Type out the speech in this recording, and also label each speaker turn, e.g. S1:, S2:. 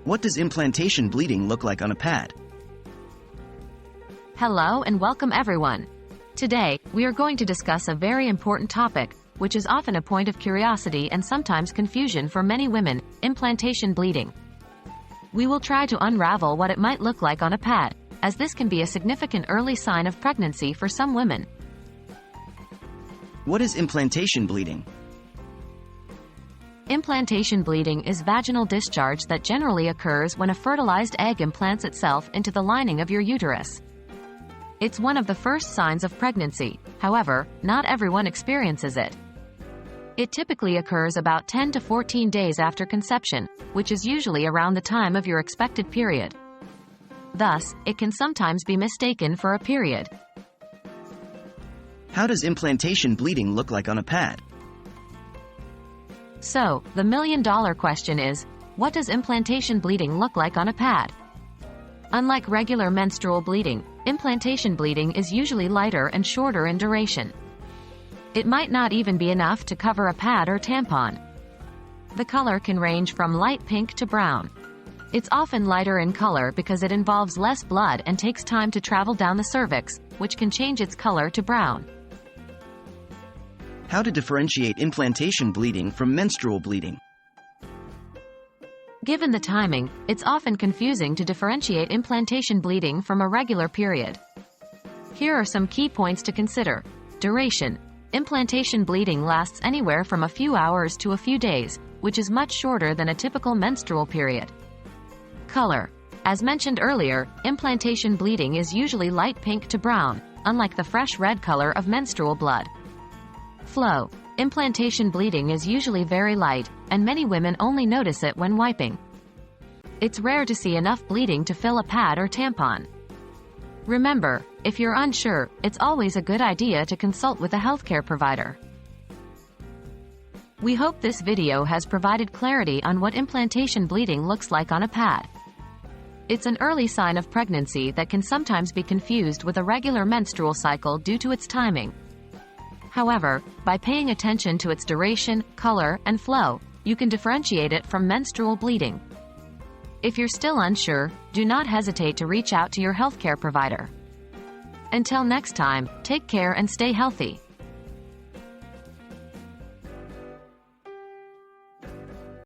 S1: What does implantation bleeding look like on a pad?
S2: Hello and welcome everyone. Today, we are going to discuss a very important topic, which is often a point of curiosity and sometimes confusion for many women: implantation bleeding. We will try to unravel what it might look like on a pad, as this can be a significant early sign of pregnancy for some women.
S1: What is implantation bleeding?
S2: Implantation bleeding is vaginal discharge that generally occurs when a fertilized egg implants itself into the lining of your uterus. It's one of the first signs of pregnancy. However, not everyone experiences it. It typically occurs about 10 to 14 days after conception, which is usually around the time of your expected period. Thus, it can sometimes be mistaken for a period.
S1: How does implantation bleeding look like on a pad?
S2: So, the million-dollar question is, what does implantation bleeding look like on a pad? Unlike regular menstrual bleeding, implantation bleeding is usually lighter and shorter in duration. It might not even be enough to cover a pad or tampon. The color can range from light pink to brown. It's often lighter in color because it involves less blood and takes time to travel down the cervix, which can change its color to brown.
S1: How to differentiate implantation bleeding from menstrual bleeding?
S2: Given the timing, it's often confusing to differentiate implantation bleeding from a regular period. Here are some key points to consider. Duration. Implantation bleeding lasts anywhere from a few hours to a few days, which is much shorter than a typical menstrual period. Color. As mentioned earlier, implantation bleeding is usually light pink to brown, unlike the fresh red color of menstrual blood. Flow. Implantation bleeding is usually very light, and many women only notice it when wiping. It's rare to see enough bleeding to fill a pad or tampon. Remember, if you're unsure, it's always a good idea to consult with a healthcare provider. We hope this video has provided clarity on what implantation bleeding looks like on a pad. It's an early sign of pregnancy that can sometimes be confused with a regular menstrual cycle due to its timing. However, by paying attention to its duration, color, and flow, you can differentiate it from menstrual bleeding. If you're still unsure, do not hesitate to reach out to your healthcare provider. Until next time, take care and stay healthy.